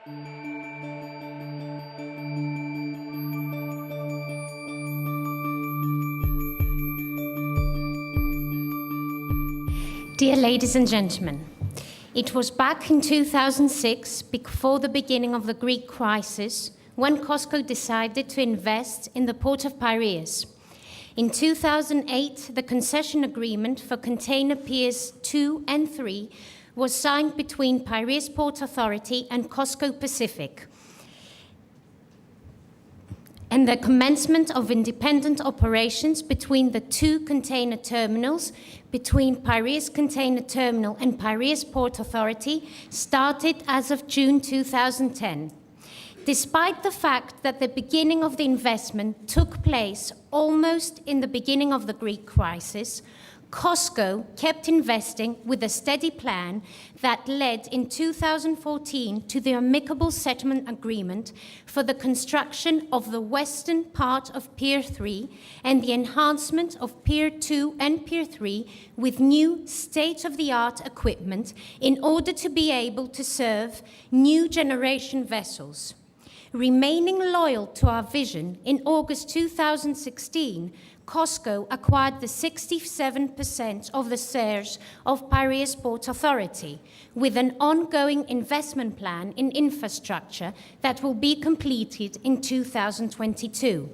Dear ladies and gentlemen, it was back in 2006, before the beginning of the Greek crisis, when Cosco decided to invest in the port of Piraeus. In 2008, the concession agreement for container piers 2 and 3 was signed between Piraeus Port Authority and Cosco Pacific, and the commencement of independent operations between the two container terminals between Piraeus Container Terminal and Piraeus Port Authority started as of June 2010. Despite the fact that the beginning of the investment took place almost in the beginning of the Greek crisis, Cosco kept investing with a steady plan that led in 2014 to the amicable settlement agreement for the construction of the western part of Pier 3 and the enhancement of Pier 2 and Pier 3 with new state-of-the-art equipment in order to be able to serve new generation vessels. Remaining loyal to our vision, in August 2016, Cosco acquired the 67% of the shares of Piraeus Port Authority, with an ongoing investment plan in infrastructure that will be completed in 2022.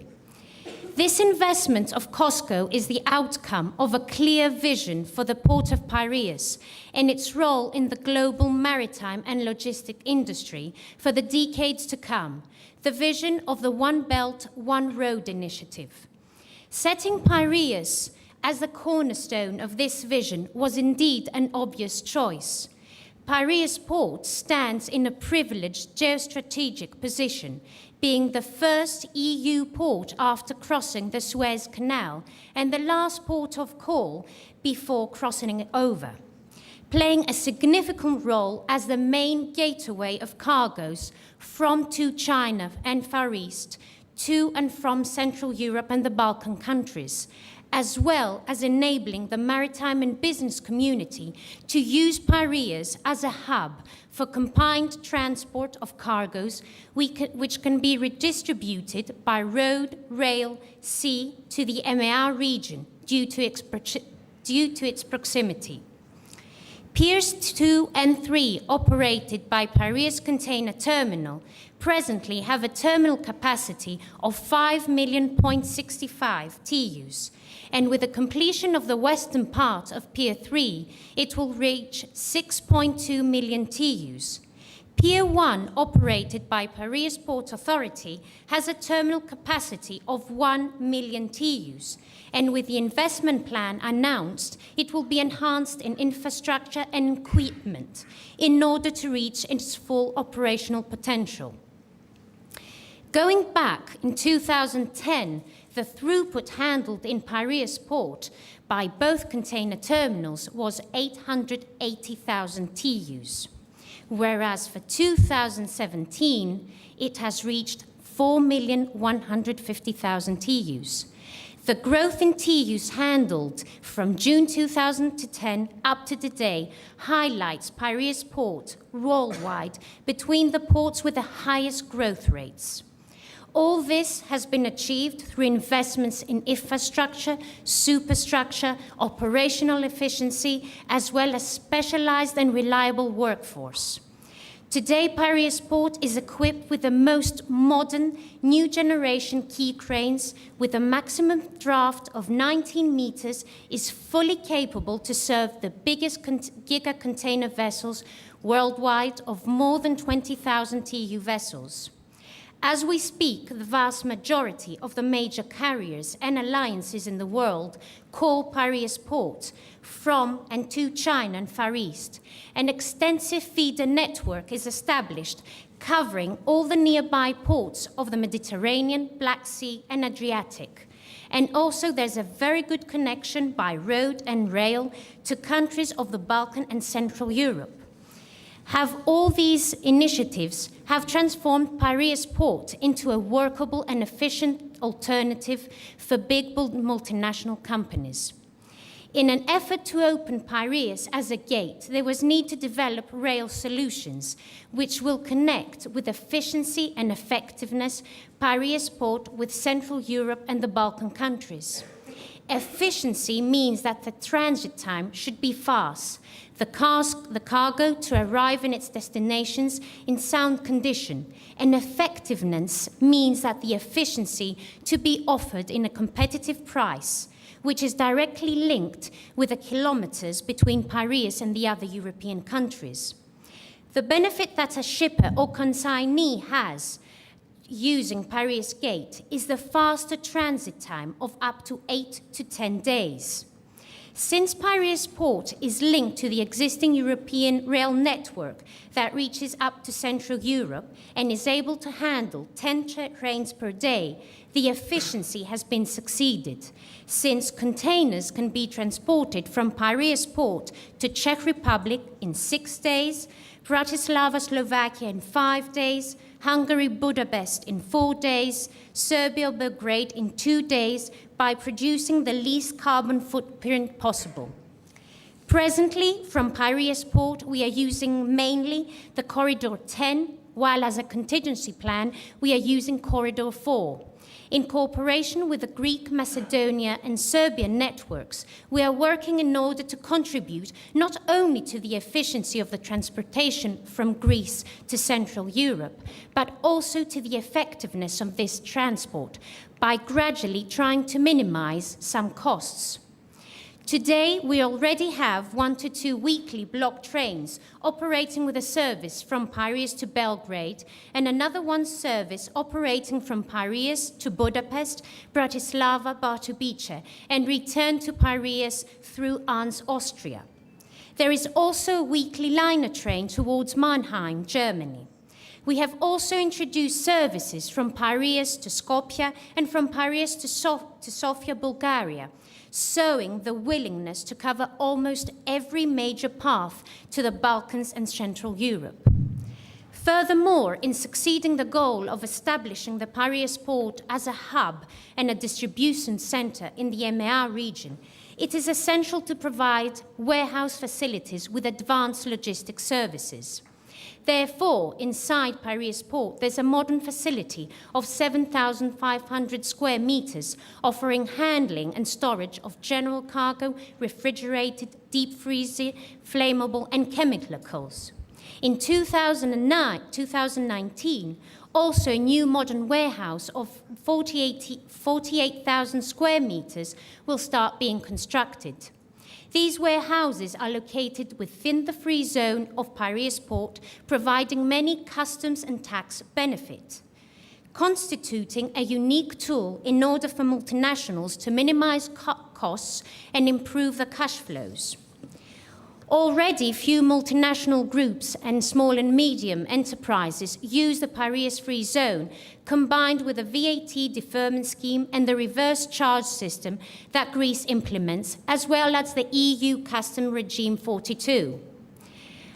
This investment of Cosco is the outcome of a clear vision for the Port of Piraeus and its role in the global maritime and logistic industry for the decades to come, the vision of the One Belt, One Road initiative. Setting Piraeus as the cornerstone of this vision was indeed an obvious choice. Piraeus Port stands in a privileged geostrategic position, being the first EU port after crossing the Suez Canal and the last port of call before crossing it over, playing a significant role as the main gateway of cargoes from to China and Far East, to and from Central Europe and the Balkan countries, as well as enabling the maritime and business community to use Piraeus as a hub for combined transport of cargoes which can be redistributed by road, rail, sea to the MEA region due to its proximity. Piers 2 and 3, operated by Piraeus Container Terminal, presently have a terminal capacity of 5,000,065 TEUs, and with the completion of the western part of Pier 3, it will reach 6.2 million TEUs. Pier 1, operated by Piraeus Port Authority, has a terminal capacity of 1 million TEUs, and with the investment plan announced, it will be enhanced in infrastructure and equipment in order to reach its full operational potential. Going back in 2010, the throughput handled in Piraeus Port by both container terminals was 880,000 TEUs, whereas for 2017, it has reached 4,150,000 TEUs. The growth in TEUs handled from June 2010 up to today highlights Piraeus Port worldwide between the ports with the highest growth rates. All this has been achieved through investments in infrastructure, superstructure, operational efficiency, as well as specialized and reliable workforce. Today, Piraeus Port is equipped with the most modern, new generation quay cranes with a maximum draft of 19 meters, is fully capable to serve the biggest giga container vessels worldwide of more than 20,000 TEU vessels. As we speak, the vast majority of the major carriers and alliances in the world call Piraeus Port from and to China and Far East. An extensive feeder network is established, covering all the nearby ports of the Mediterranean, Black Sea, and Adriatic. And also there's a very good connection by road and rail to countries of the Balkan and Central Europe. All these initiatives have transformed Piraeus Port into a workable and efficient alternative for big multinational companies. In an effort to open Piraeus as a gate, there was need to develop rail solutions which will connect with efficiency and effectiveness Piraeus port with Central Europe and the Balkan countries. Efficiency means that the transit time should be fast, the cargo to arrive in its destinations in sound condition, and effectiveness means that the efficiency to be offered in a competitive price, which is directly linked with the kilometers between Piraeus and the other European countries. The benefit that a shipper or consignee has using Piraeus Gate is the faster transit time of up to 8 to 10 days. Since Piraeus Port is linked to the existing European rail network that reaches up to Central Europe and is able to handle 10 trains per day, the efficiency has been succeeded, since containers can be transported from Piraeus Port to Czech Republic in 6 days, Bratislava, Slovakia in 5 days, Hungary, Budapest in 4 days, Serbia, Belgrade in 2 days, by producing the least carbon footprint possible. Presently, from Piraeus Port, we are using mainly the Corridor 10, while as a contingency plan, we are using Corridor 4. In cooperation with the Greek, Macedonia, and Serbian networks, we are working in order to contribute not only to the efficiency of the transportation from Greece to Central Europe, but also to the effectiveness of this transport by gradually trying to minimize some costs. Today, we already have 1 to 2 weekly block trains operating with a service from Piraeus to Belgrade and another one service operating from Piraeus to Budapest, Bratislava, Bartobice, and return to Piraeus through Ans, Austria. There is also a weekly liner train towards Mannheim, Germany. We have also introduced services from Piraeus to Skopje and from Piraeus to Sofia, Bulgaria, showing the willingness to cover almost every major path to the Balkans and Central Europe. Furthermore, in succeeding the goal of establishing the Piraeus port as a hub and a distribution center in the MEA region, it is essential to provide warehouse facilities with advanced logistic services. Therefore, inside Piraeus Port, there's a modern facility of 7,500 square meters offering handling and storage of general cargo, refrigerated, deep freezer, flammable, and chemicals. In 2019, also a new modern warehouse of 48,000 square meters will start being constructed. These warehouses are located within the free zone of Piraeus Port, providing many customs and tax benefits, constituting a unique tool in order for multinationals to minimize costs and improve the cash flows. Already, few multinational groups and small and medium enterprises use the Piraeus free zone, combined with a VAT deferment scheme and the reverse charge system that Greece implements, as well as the EU Custom Regime 42.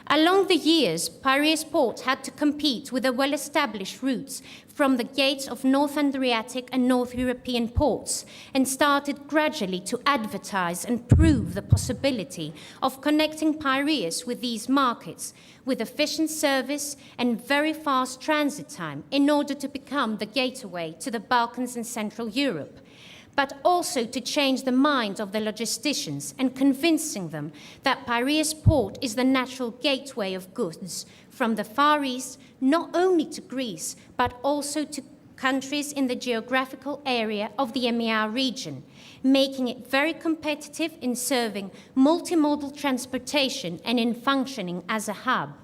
Along the years, Piraeus Port had to compete with the well-established routes from the gates of North Adriatic and North European ports and started gradually to advertise and prove the possibility of connecting Piraeus with these markets with efficient service and very fast transit time in order to become the gateway to the Balkans and Central Europe, but also to change the minds of the logisticians and convincing them that Piraeus Port is the natural gateway of goods from the Far East, not only to Greece, but also to countries in the geographical area of the MEA region, making it very competitive in serving multimodal transportation and in functioning as a hub.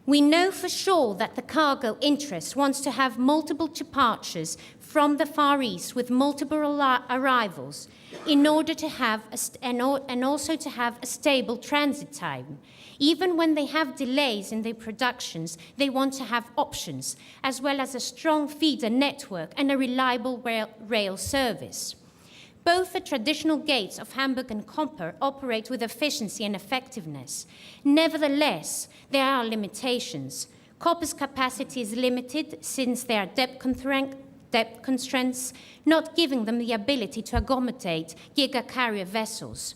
We know for sure that the cargo interest wants to have multiple departures from the Far East with multiple arrivals in order to have and also to have a stable transit time. Even when they have delays in their productions, they want to have options, as well as a strong feeder network and a reliable rail service. Both the traditional gates of Hamburg and Koper operate with efficiency and effectiveness. Nevertheless, there are limitations. Koper's capacity is limited since there are depth constraints, not giving them the ability to accommodate giga-carrier vessels.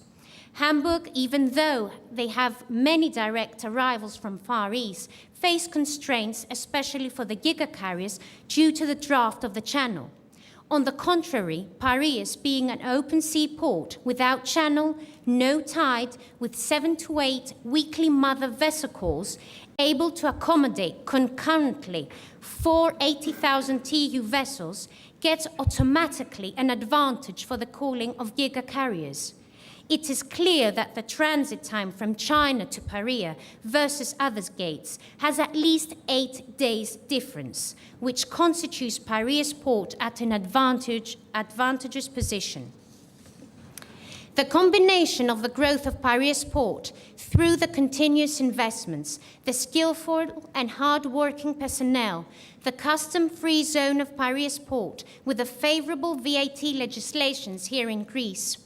Hamburg, even though they have many direct arrivals from Far East, face constraints, especially for the gigacarriers, due to the draft of the channel. On the contrary, Piraeus, being an open sea port without channel, no tide, with 7 to 8 weekly mother vessel calls, able to accommodate concurrently 4 80,000 TEU vessels, gets automatically an advantage for the calling of gigacarriers. It is clear that the transit time from China to Piraeus versus other gates has at least 8 days difference, which constitutes Piraeus port at an advantageous position. The combination of the growth of Piraeus port through the continuous investments, the skillful and hard-working personnel, the custom-free zone of Piraeus port with the favorable VAT legislations here in Greece,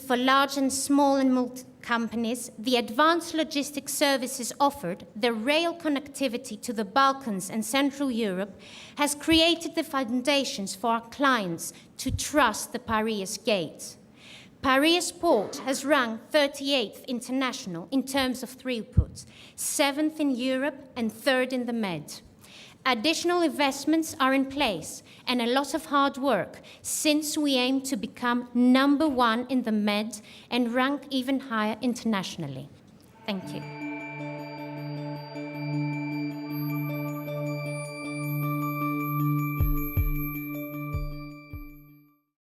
for large and small and multi companies, the advanced logistics services offered, the rail connectivity to the Balkans and Central Europe, has created the foundations for our clients to trust the Piraeus gate. Piraeus port has ranked 38th international in terms of throughput, 7th in Europe and 3rd in the Med. Additional investments are in place and a lot of hard work since we aim to become #1 in the Med and rank even higher internationally. Thank you.